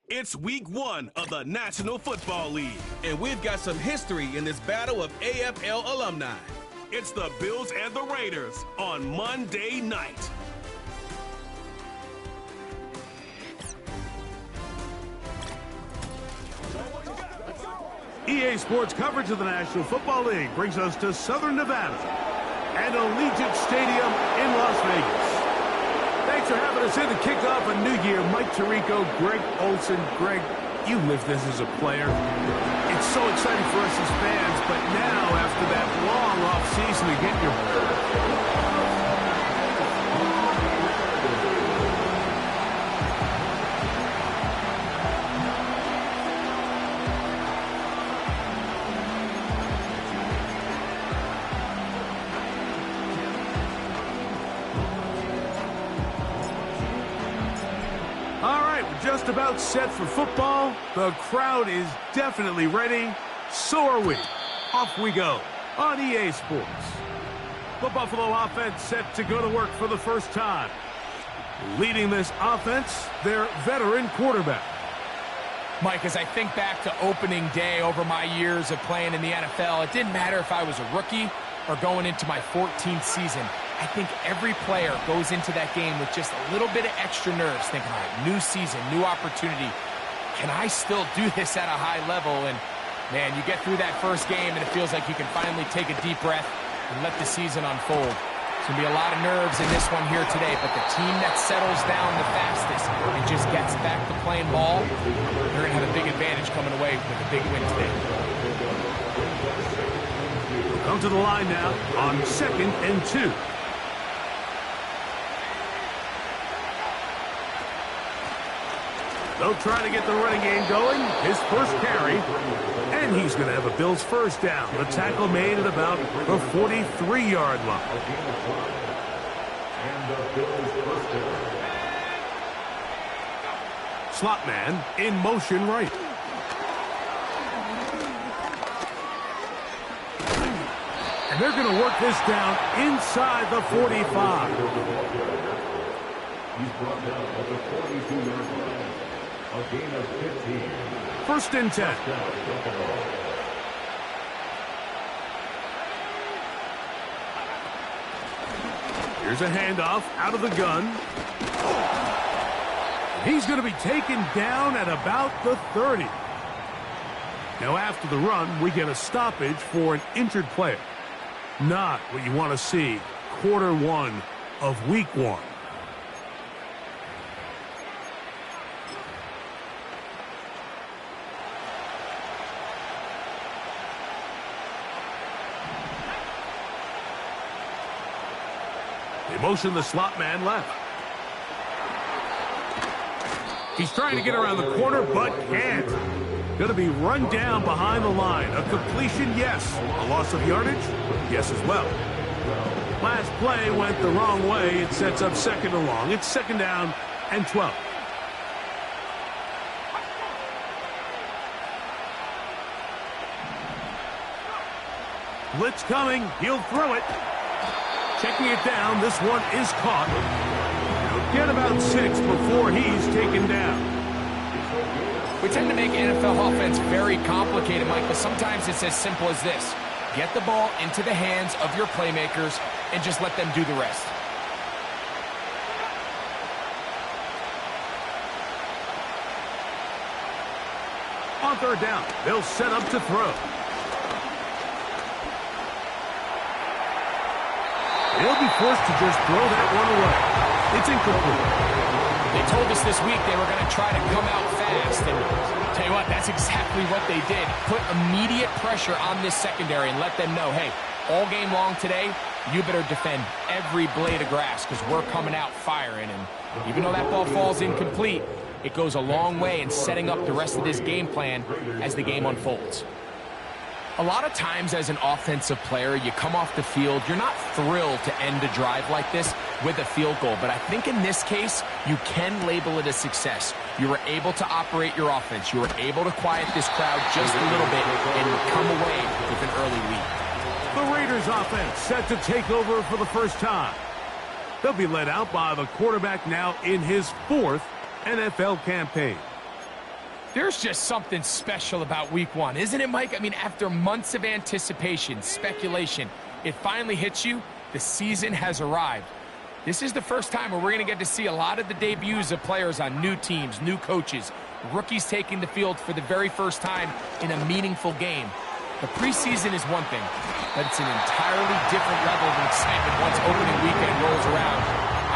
It's week 1 of the National Football League, and we've got some history in this battle of AFL alumni. It's the Bills and the Raiders on Monday night. EA Sports coverage of the National Football League brings us to Southern Nevada and Allegiant Stadium in Las Vegas. Thanks for having us in to kick off a new year. Mike Tirico, Greg Olson. Greg, you lived this as a player. It's so exciting for us as fans, but now, after that long off-season, to get your... Just about set for football. The crowd is definitely ready. So are we. Off we go on EA Sports. The Buffalo offense set to go to work for the first time. Leading this offense, their veteran quarterback. Mike, as I think back to opening day over my years of playing in the NFL, it didn't matter if I was a rookie or going into my 14th season. I think every player goes into that game with just a little bit of extra nerves, thinking, all right, new season, new opportunity. Can I still do this at a high level? And, man, you get through that first game, and it feels like you can finally take a deep breath and let the season unfold. There's going to be a lot of nerves in this one here today, but the team that settles down the fastest and just gets back to playing ball, they're going to have a big advantage coming away with a big win today. Come to the line now on 2nd and 2. They'll try to get the running game going. His first carry. And he's going to have a Bills first down. The tackle made at about the 43-yard line. Slot man in motion right. And they're going to work this down inside the 45. He's brought down at the 42-yard line. A gain of 15. 1st and 10. Here's a handoff out of the gun. He's going to be taken down at about the 30. Now after the run, we get a stoppage for an injured player. Not what you want to see quarter 1 of week 1. They motion the slot man left. He's trying to get around the corner, but can't. Going to be run down behind the line. A completion, yes. A loss of yardage, yes as well. Last play went the wrong way. It sets up 2nd and long. It's 2nd down and 12. Blitz coming. He'll throw it. Checking it down. This one is caught. He'll get about 6 before he's taken down. We tend to make NFL offense very complicated, Mike, but sometimes it's as simple as this. Get the ball into the hands of your playmakers and just let them do the rest. On 3rd down, they'll set up to throw. They'll be forced to just throw that one away. It's incomplete. They told us this week they were going to try to come out fast, and tell you what, that's exactly what they did. Put immediate pressure on this secondary and let them know, hey, all game long today, you better defend every blade of grass because we're coming out firing. And even though that ball falls incomplete, it goes a long way in setting up the rest of this game plan as the game unfolds. A lot of times as an offensive player, you come off the field, you're not thrilled to end a drive like this with a field goal. But I think in this case, you can label it a success. You were able to operate your offense. You were able to quiet this crowd just a little bit and come away with an early lead. The Raiders offense set to take over for the first time. They'll be led out by the quarterback now in his 4th NFL campaign. There's just something special about week one, isn't it, Mike? I mean, after months of anticipation, speculation, it finally hits you. The season has arrived. This is the first time where we're going to get to see a lot of the debuts of players on new teams, new coaches, rookies taking the field for the very first time in a meaningful game. The preseason is one thing, but it's an entirely different level of excitement once opening weekend rolls around.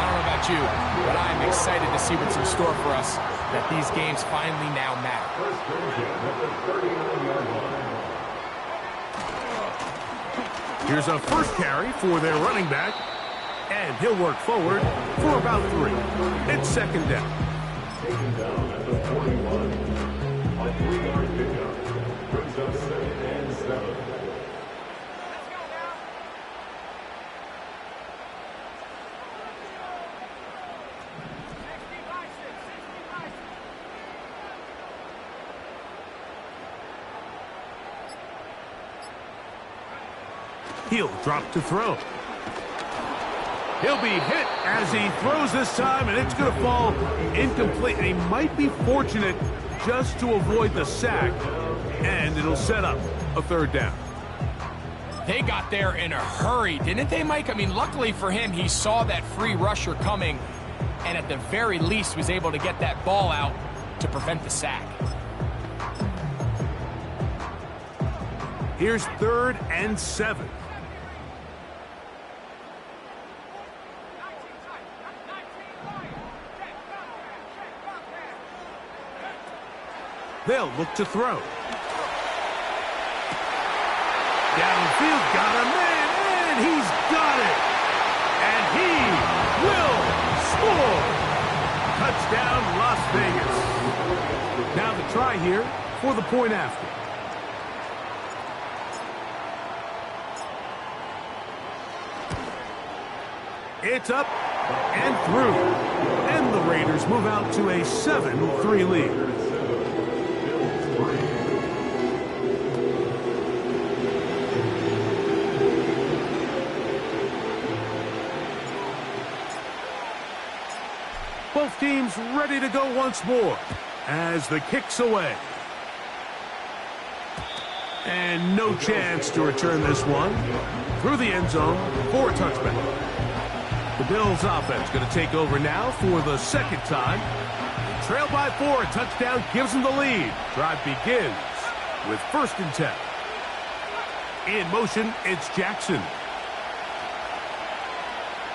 I don't know about you, but I'm excited to see what's in store for us, that these games finally now matter. Here's a first carry for their running back, and he'll work forward for about 3. It's second down. Taken down at the 41. A 3-yard pickup. Brings up 2nd and 7. He'll drop to throw. He'll be hit as he throws this time, and it's going to fall incomplete. And he might be fortunate just to avoid the sack, and it'll set up a 3rd down. They got there in a hurry, didn't they, Mike? I mean, luckily for him, he saw that free rusher coming, and at the very least was able to get that ball out to prevent the sack. Here's 3rd and 7. They'll look to throw. Downfield, got a man, and he's got it. And he will score. Touchdown, Las Vegas. Now the try here for the point after. It's up and through. And the Raiders move out to a 7-3 lead. Both teams ready to go once more as the kick's away. And no chance to return this one through the end zone for a touchback. The Bills offense going to take over now for the 2nd time. They trail by 4. A touchdown gives them the lead. Drive begins with 1st and 10. In motion, it's Jackson.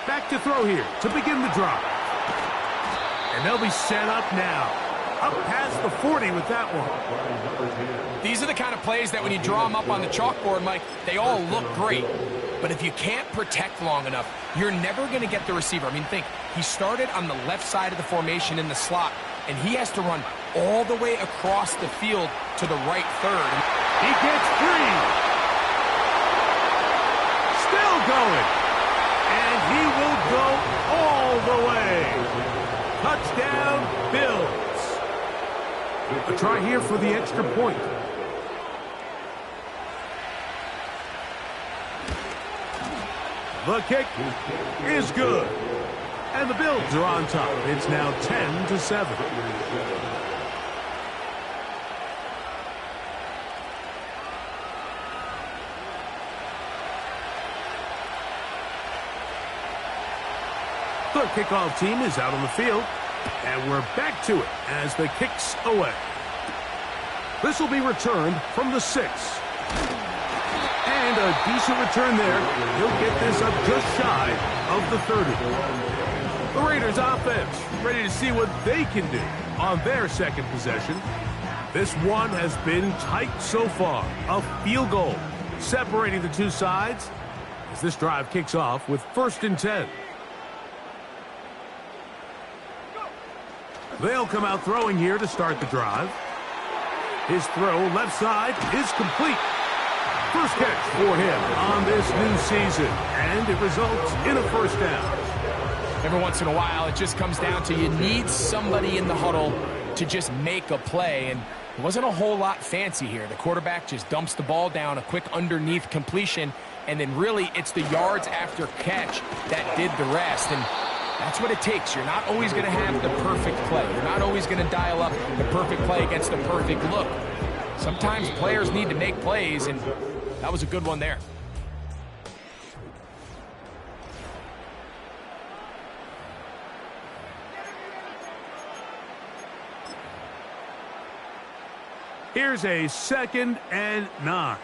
Back to throw here to begin the drive. And they'll be set up now. Up past the 40 with that one. These are the kind of plays that when you draw them up on the chalkboard, Mike, they all look great. But if you can't protect long enough, you're never going to get the receiver. I mean, think, he started on the left side of the formation in the slot, and he has to run all the way across the field to the right 3rd. He gets free. Still going. And he will go all the way. Touchdown, Bills. A try here for the extra point. The kick is good. And the Bills are on top. It's now 10-7. The kickoff team is out on the field. And we're back to it as the kick's away. This will be returned from the 6. And a decent return there. He'll get this up just shy of the 30. The Raiders offense ready to see what they can do on their 2nd possession. This one has been tight so far. A field goal separating the two sides as this drive kicks off with 1st and 10. They'll come out throwing here to start the drive. His throw left side is complete. First catch for him on this new season, and it results in a 1st down. Every once in a while, it just comes down to you need somebody in the huddle to just make a play, and it wasn't a whole lot fancy here. The quarterback just dumps the ball down, a quick underneath completion, and then really it's the yards after catch that did the rest. And That's what it takes. You're not always going to have the perfect play. You're not always going to dial up the perfect play against the perfect look. Sometimes players need to make plays, and that was a good one there. Here's a 2nd and 9.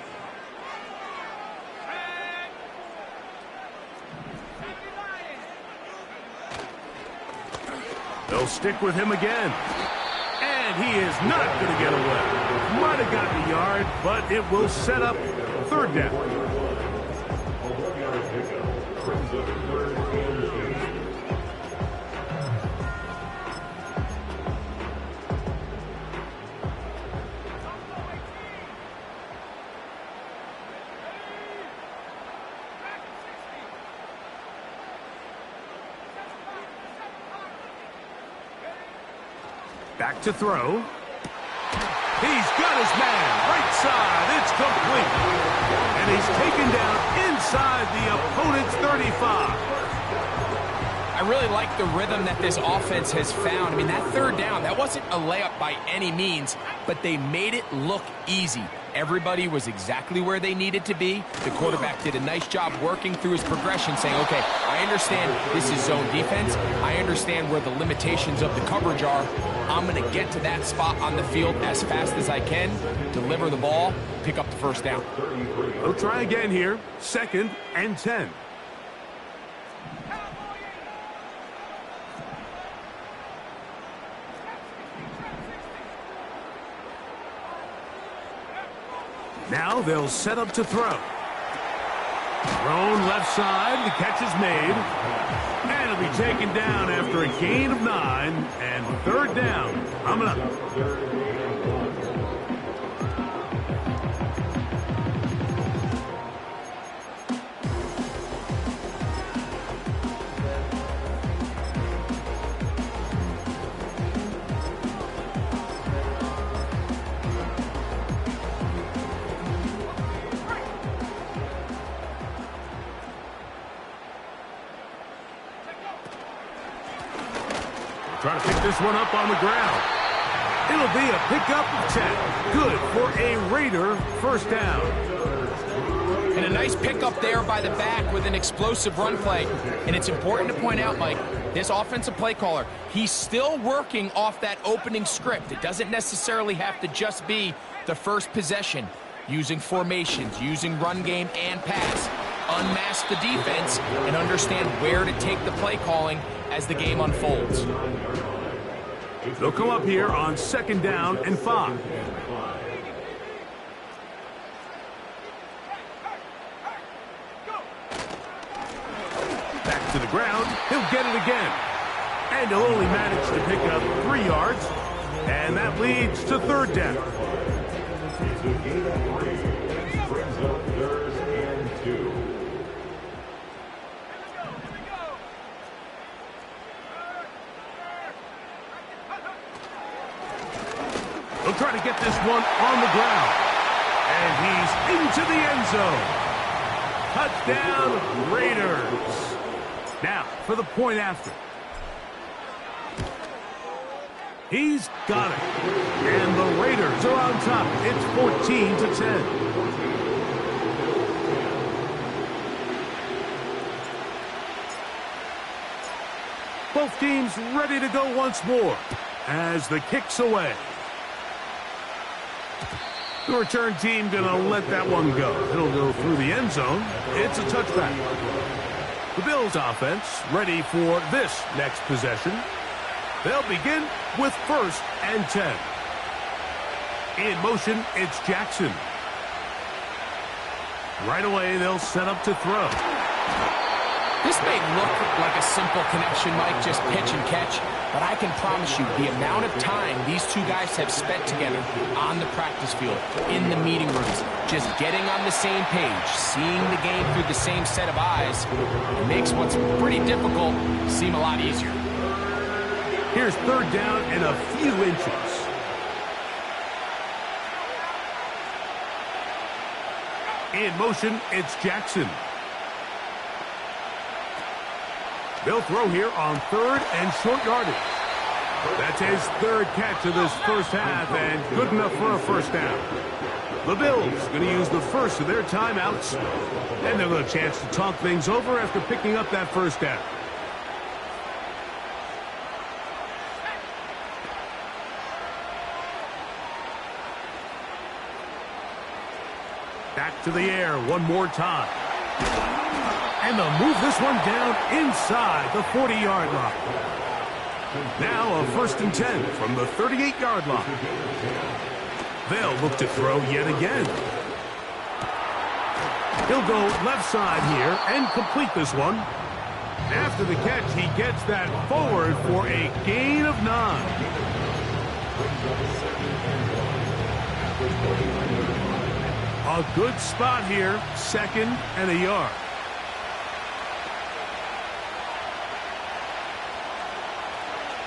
They'll stick with him again. And he is not going to get away. Might have gotten a yard, but it will set up 3rd down. A 1-yard pickup brings up 3rd and 8. Back to throw. He's got his man. Right side. It's complete. And he's taken down inside the opponent's 35. I really like the rhythm that this offense has found. I mean, that 3rd down, that wasn't a layup by any means, but they made it look easy. Everybody was exactly where they needed to be. The quarterback did a nice job working through his progression, saying, okay, I understand this is zone defense. I understand where the limitations of the coverage are. I'm going to get to that spot on the field as fast as I can, deliver the ball, pick up the 1st down. We'll try again here. 2nd and 10. Now they'll set up to throw. Thrown left side. The catch is made. And it'll be taken down after a gain of 9. And 3rd down. Coming up. Trying to pick this one up on the ground. It'll be a pickup of 10. Good for a Raider 1st down. And a nice pickup there by the back with an explosive run play. And it's important to point out, Mike, this offensive play caller, he's still working off that opening script. It doesn't necessarily have to just be the first possession. Using formations, using run game and pass. Unmask the defense and understand where to take the play calling as the game unfolds. They'll come up here on 2nd down and 5. Back to the ground. He'll get it again. And he'll only manage to pick up 3 yards. And that leads to 3rd down. It's a gain of 3. Brings up 3rd and 2. He'll try to get this one on the ground. And he's into the end zone. Touchdown, Raiders. Now, for the point after. He's got it. And the Raiders are on top. It's 14-10. Both teams ready to go once more as the kick's away. The return team going to let that one go. It'll go through the end zone. It's a touchback. The Bills offense ready for this next possession. They'll begin with 1st and 10. In motion, it's Jackson. Right away, they'll set up to throw. This may look like a simple connection, Mike, just pitch and catch, but I can promise you the amount of time these two guys have spent together on the practice field, in the meeting rooms, just getting on the same page, seeing the game through the same set of eyes, it makes what's pretty difficult seem a lot easier. Here's 3rd down and a few inches. In motion, it's Jackson. They'll throw here on 3rd and short yardage. That's his 3rd catch of this first half, and good enough for a first down. The Bills going to use the first of their timeouts, and they'll get a chance to talk things over after picking up that first down. Back to the air one more time. And they'll move this one down inside the 40-yard line. Now a 1st and 10 from the 38-yard line. They'll look to throw yet again. He'll go left side here and complete this one. After the catch, he gets that forward for a gain of 9. A good spot here, 2nd and a yard.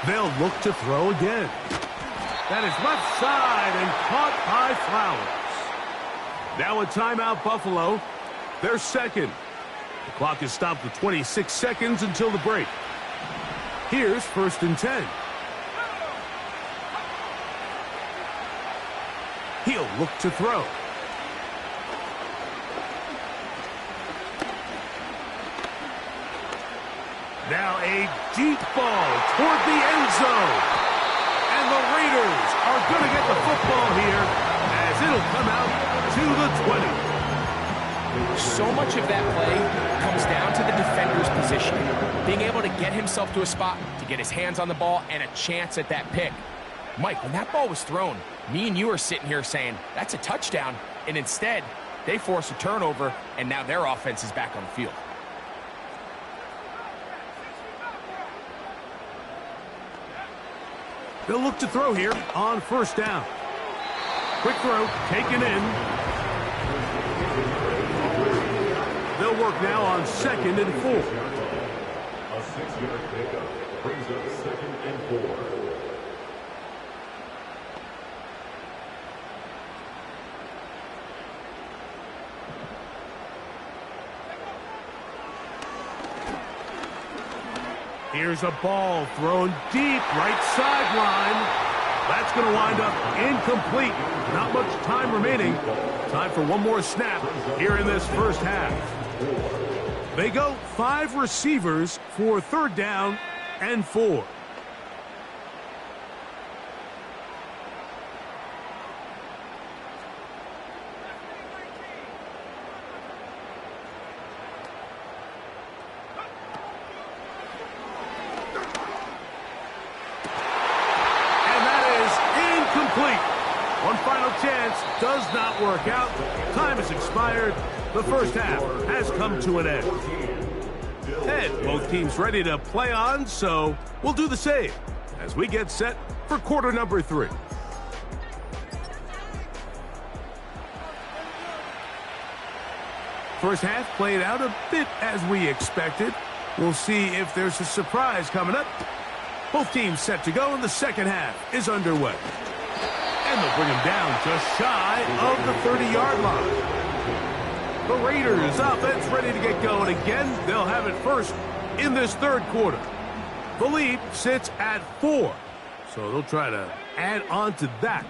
They'll look to throw again. That is left side and caught by Flowers. Now a timeout, Buffalo. They're 2nd. The clock is stopped at 26 seconds until the break. Here's 1st and 10. He'll look to throw. Now a deep ball toward the end zone. And the Raiders are going to get the football here as it'll come out to the 20. So much of that play comes down to the defender's position. Being able to get himself to a spot, to get his hands on the ball, and a chance at that pick. Mike, when that ball was thrown, me and you are sitting here saying, that's a touchdown. And instead, they force a turnover, and now their offense is back on the field. They'll look to throw here on 1st down. Quick throw, taken in. They'll work now on 2nd and 4. A 6-yard pickup brings up 2nd and 4. Here's a ball thrown deep right sideline. That's going to wind up incomplete. Not much time remaining. Time for one more snap here in this first half. They go 5 receivers for 3rd down and 4. One final chance does not work out. Time has expired. The first half has come to an end. And both teams ready to play on, so we'll do the same as we get set for quarter number 3. First half played out a bit as we expected. We'll see if there's a surprise coming up. Both teams set to go, and the second half is underway. And they'll bring him down just shy of the 30-yard line. The Raiders offense ready to get going again. They'll have it first in this 3rd quarter. The lead sits at 4, so they'll try to add on to that.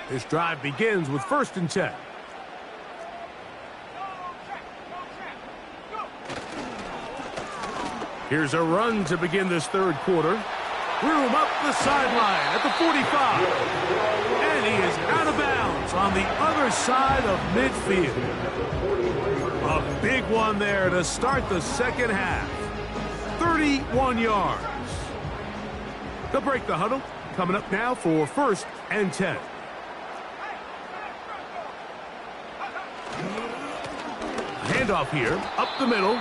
This drive begins with 1st and 10. Here's a run to begin this 3rd quarter. Room up the sideline at the 45. And he is out of bounds on the other side of midfield. A big one there to start the second half. 31 yards. They'll break the huddle. Coming up now for 1st and 10. Handoff here, up the middle.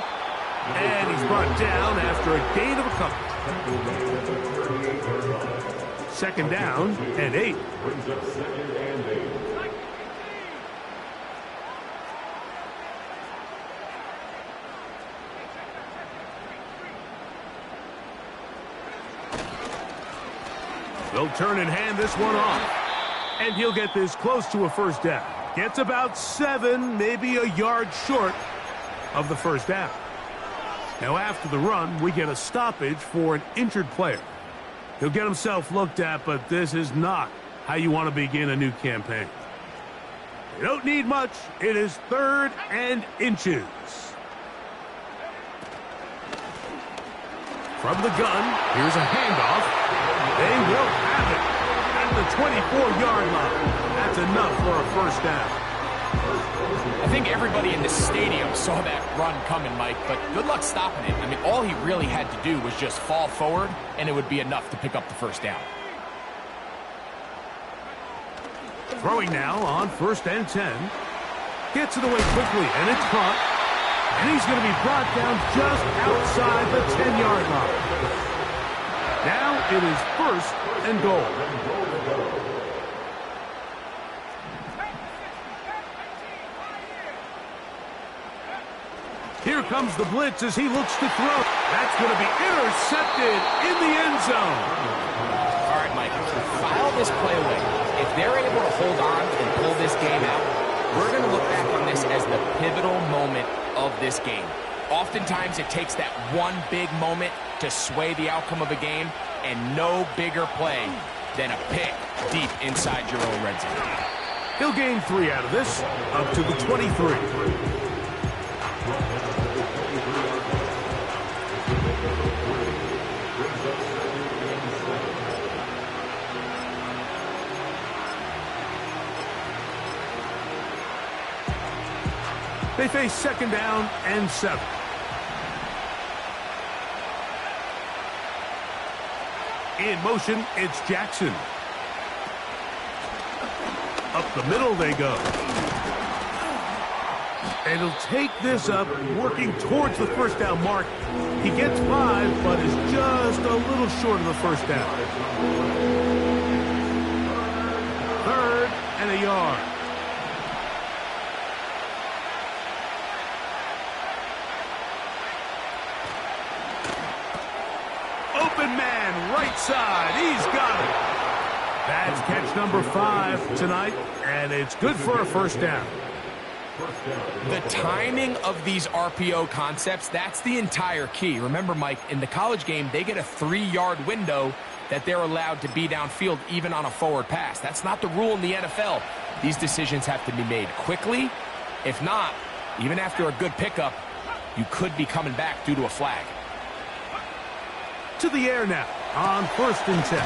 And he's brought down after a gain of a couple. 2nd down and 8. Brings up 2nd and 8. They'll turn and hand this one off. And he'll get this close to a 1st down. Gets about 7, maybe a yard short of the 1st down. Now after the run, we get a stoppage for an injured player. He'll get himself looked at, but this is not how you want to begin a new campaign. You don't need much. It is 3rd and inches. From the gun, here's a handoff. They will have it at the 24-yard line. That's enough for a first down. I think everybody in the stadium saw that run coming, Mike, but good luck stopping it. I mean, all he really had to do was just fall forward, and it would be enough to pick up the first down. Throwing now on 1st and 10. Gets it away quickly, and it's caught. And he's going to be brought down just outside the 10-yard line. Now it is 1st and goal. Here comes the blitz as he looks to throw. That's going to be intercepted in the end zone. All right, Mike, file this play away. If they're able to hold on and pull this game out, we're going to look back on this as the pivotal moment of this game. Oftentimes, it takes that one big moment to sway the outcome of a game, and no bigger play than a pick deep inside your own red zone. He'll gain 3 out of this, up to the 23. They face 2nd down and 7. In motion, it's Jackson. Up the middle they go. And he'll take this up, working towards the first down mark. He gets 5, but is just a little short of the first down. 3rd and a yard. Open man, right side. He's got it. That's catch number 5 tonight, and it's good for a first down. The timing of these RPO concepts, that's the entire key. Remember, Mike, in the college game, they get a 3-yard window that they're allowed to be downfield even on a forward pass. That's not the rule in the NFL. These decisions have to be made quickly. If not, even after a good pickup, you could be coming back due to a flag. To the air now on 1st and 10.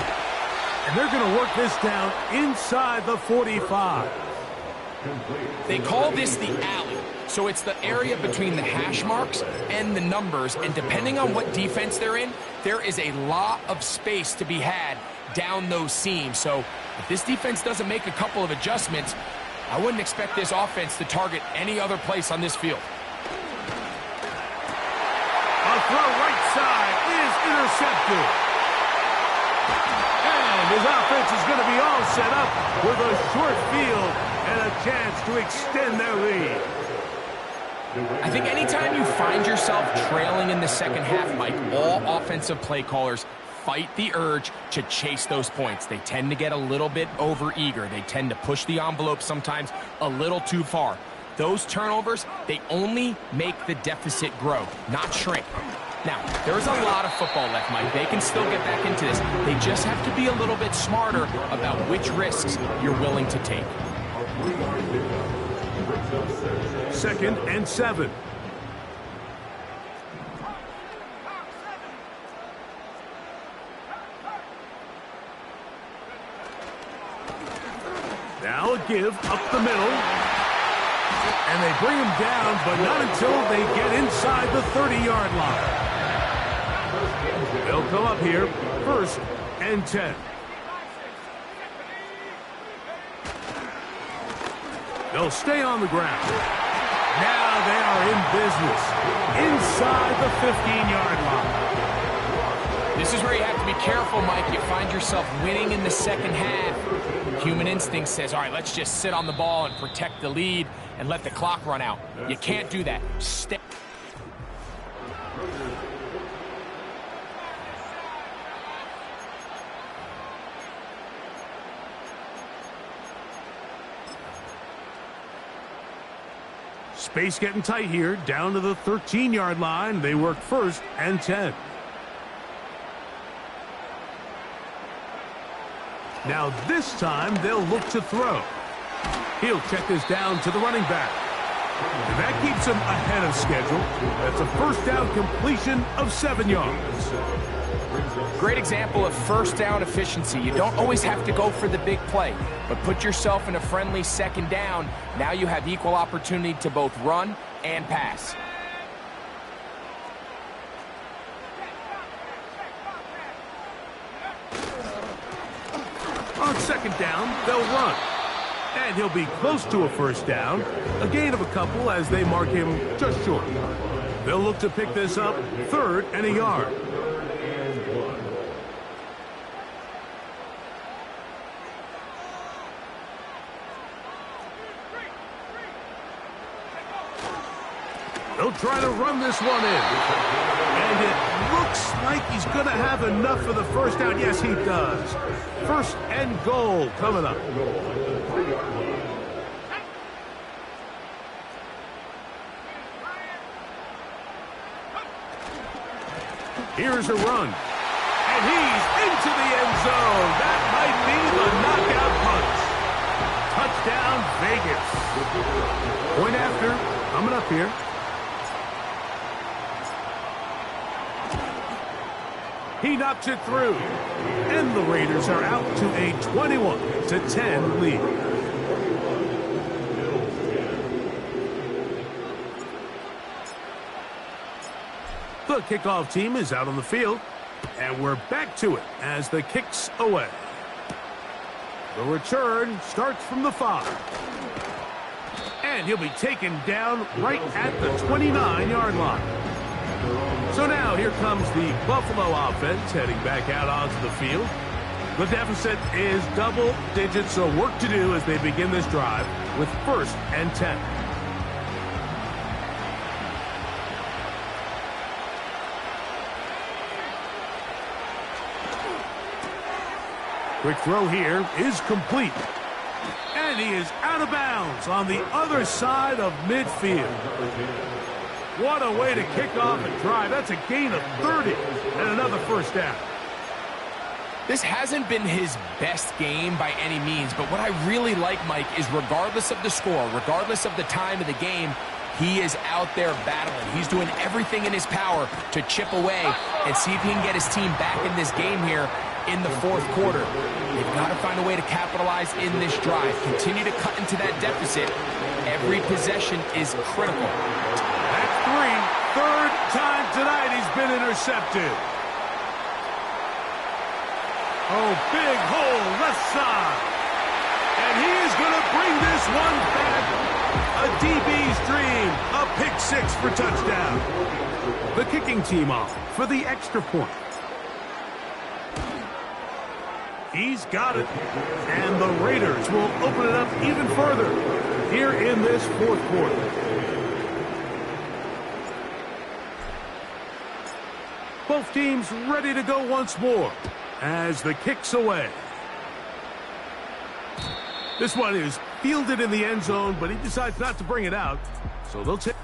And they're going to work this down inside the 45. They call this the alley. So it's the area between the hash marks and the numbers. And depending on what defense they're in, there is a lot of space to be had down those seams. So if this defense doesn't make a couple of adjustments, I wouldn't expect this offense to target any other place on this field. A throw right side is intercepted. And his offense is going to be all set up with a short field and a chance to extend their lead. I think anytime you find yourself trailing in the second half, Mike, all offensive play callers fight the urge to chase those points. They tend to get a little bit overeager. They tend to push the envelope sometimes a little too far. Those turnovers, they only make the deficit grow, not shrink. Now, there's a lot of football left, Mike. They can still get back into this. They just have to be a little bit smarter about which risks you're willing to take. 2nd and 7. Now a give up the middle. And they bring him down, but not until they get inside the 30-yard line. They'll come up here, 1st and 10. They'll stay on the ground. Now they are in business inside the 15-yard line. This is where you have to be careful, Mike. You find yourself winning in the second half. Human instinct says, all right, let's just sit on the ball and protect the lead and let the clock run out. You can't do that. Stay. Space getting tight here, down to the 13-yard line. They work 1st and 10. Now this time they'll look to throw. He'll check this down to the running back. And that keeps him ahead of schedule. That's a 1st down completion of 7 yards. Great example of 1st down efficiency. You don't always have to go for the big play, but put yourself in a friendly 2nd down. Now you have equal opportunity to both run and pass. On 2nd down, they'll run. And he'll be close to a 1st down. A gain of a couple as they mark him just short. They'll look to pick this up 3rd and a yard. They'll try to run this one in. And it looks like he's going to have enough for the 1st down. Yes, he does. 1st and goal coming up. Here's a run. And he's into the end zone. That might be the knockout punch. Touchdown, Vegas. Point after, coming up here. He knocks it through. And the Raiders are out to a 21-10 lead. The kickoff team is out on the field. And we're back to it as the kick's away. The return starts from the 5. And he'll be taken down right at the 29-yard line. So now here comes the Buffalo offense heading back out onto the field. The deficit is double digits, so work to do as they begin this drive with 1st and 10. Quick throw here is complete. And he is out of bounds on the other side of midfield. What a way to kick off a drive. That's a gain of 30 and another 1st down. This hasn't been his best game by any means, but what I really like, Mike, is regardless of the score, regardless of the time of the game, he is out there battling. He's doing everything in his power to chip away and see if he can get his team back in this game here in the 4th quarter. They've got to find a way to capitalize in this drive. Continue to cut into that deficit. Every possession is critical. That's 3. 3rd time tonight he's been intercepted. Oh, big hole left side. And he is going to bring this one back. A DB's dream. A pick 6 for touchdown. The kicking team off for the extra point. He's got it. And the Raiders will open it up even further here in this 4th quarter. Both teams ready to go once more as the kick's away. This one is fielded in the end zone, but he decides not to bring it out. So they'll take.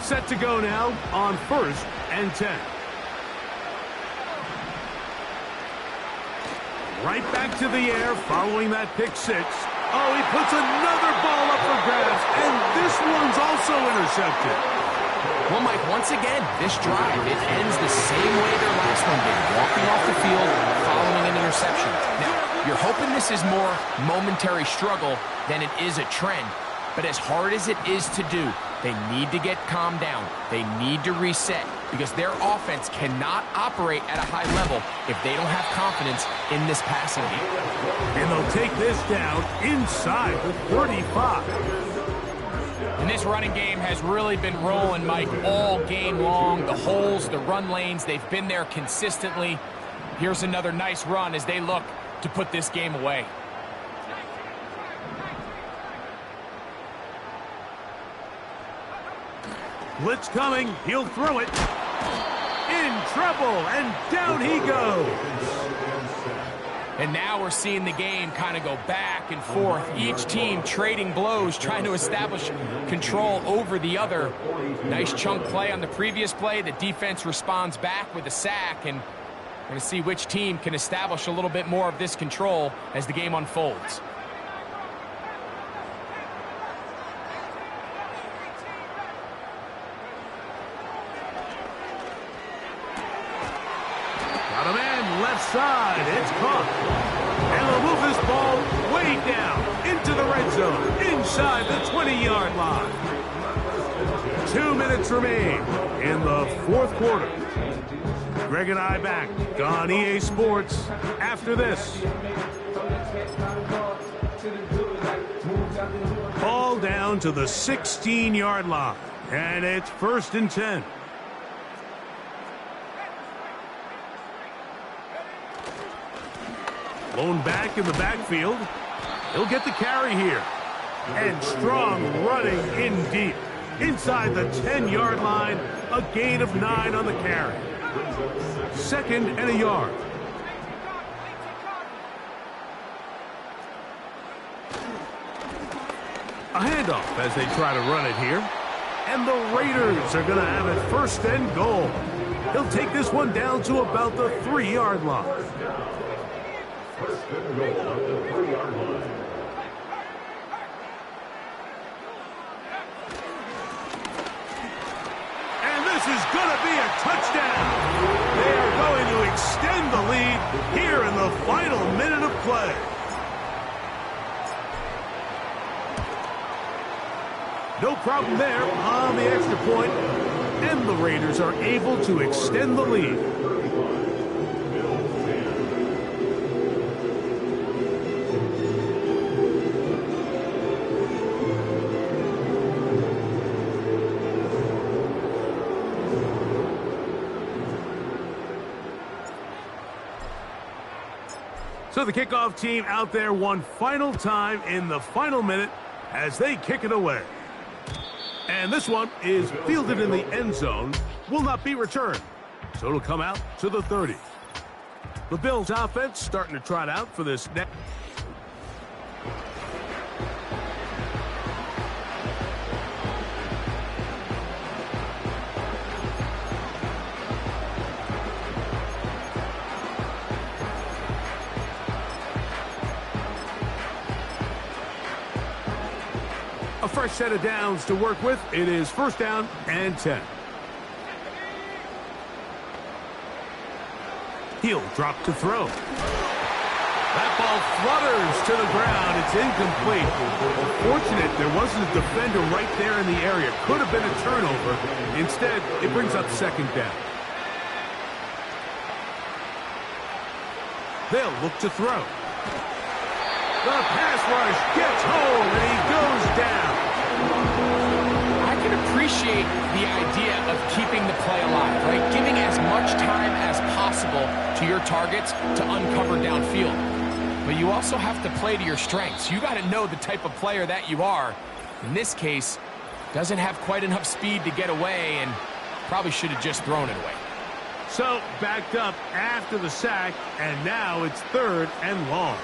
Set to go now on 1st and 10. Right back to the air following that pick 6. Oh, he puts another ball up for grabs, and this one's also intercepted. Well, Mike, once again, this drive, it ends the same way their last one did, walking off the field following an interception. Now, you're hoping this is more momentary struggle than it is a trend, but as hard as it is to do, they need to get calmed down. They need to reset because their offense cannot operate at a high level if they don't have confidence in this passing game. And they'll take this down inside the 35. And this running game has really been rolling, Mike, all game long. The holes, the run lanes, they've been there consistently. Here's another nice run as they look to put this game away. Blitz coming. He'll throw it. In trouble, and down he goes. And now we're seeing the game kind of go back and forth. Each team trading blows, trying to establish control over the other. Nice chunk play on the previous play. The defense responds back with a sack, and we're going to see which team can establish a little bit more of this control as the game unfolds. Got a man left side. It's caught. And they'll move this ball way down into the red zone, inside the 20-yard line. 2 minutes remain in the fourth quarter. Greg and I back on EA Sports after this. Ball down to the 16-yard line, and it's 1st and 10. Blown back in the backfield. He'll get the carry here. And Strong running in deep. Inside the 10-yard line, a gain of 9 on the carry. 2nd and a yard. A handoff as they try to run it here. And the Raiders are going to have it 1st and goal. He'll take this one down to about the 3-yard line. And this is going to be a touchdown. They are going to extend the lead here in the final minute of play. No problem there on the extra point, and the Raiders are able to extend the lead. So the kickoff team out there one final time in the final minute as they kick it away. And this one is fielded in the end zone, will not be returned. So it'll come out to the 30. The Bills offense starting to trot out for this next. A fresh set of downs to work with. It is 1st down and 10. He'll drop to throw. That ball flutters to the ground. It's incomplete. Fortunate there wasn't a defender right there in the area. Could have been a turnover. Instead, it brings up 2nd down. They'll look to throw. The pass rush gets home, and he goes down. I can appreciate the idea of keeping the play alive, right? Giving as much time as possible to your targets to uncover downfield. But you also have to play to your strengths. You got to know the type of player that you are. In this case, doesn't have quite enough speed to get away, and probably should have just thrown it away. So, backed up after the sack, and now it's 3rd and long.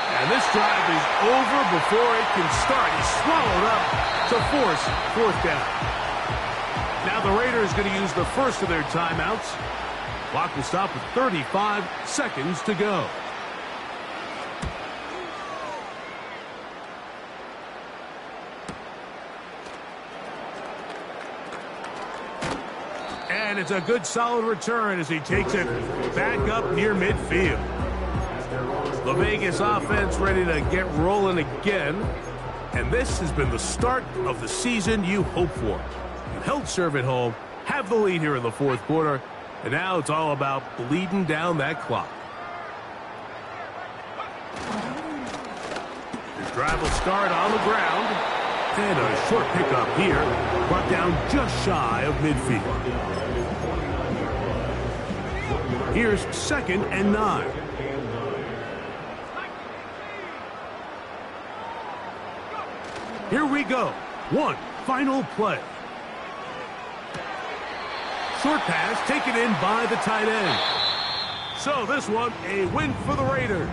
And this drive is over before it can start. He's swallowed up to force 4th down. Now the Raiders going to use the first of their timeouts. Clock will stop with 35 seconds to go. And it's a good solid return as he takes it back up near midfield. The Vegas offense ready to get rolling again. And this has been the start of the season you hope for. You held serve at home, have the lead here in the fourth quarter, and now it's all about bleeding down that clock. The drive will start on the ground. And a short pickup here, brought down just shy of midfield. Here's 2nd and 9. Here we go. One final play. Short pass taken in by the tight end. So this one, a win for the Raiders.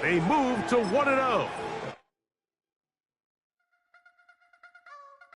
They move to 1-0.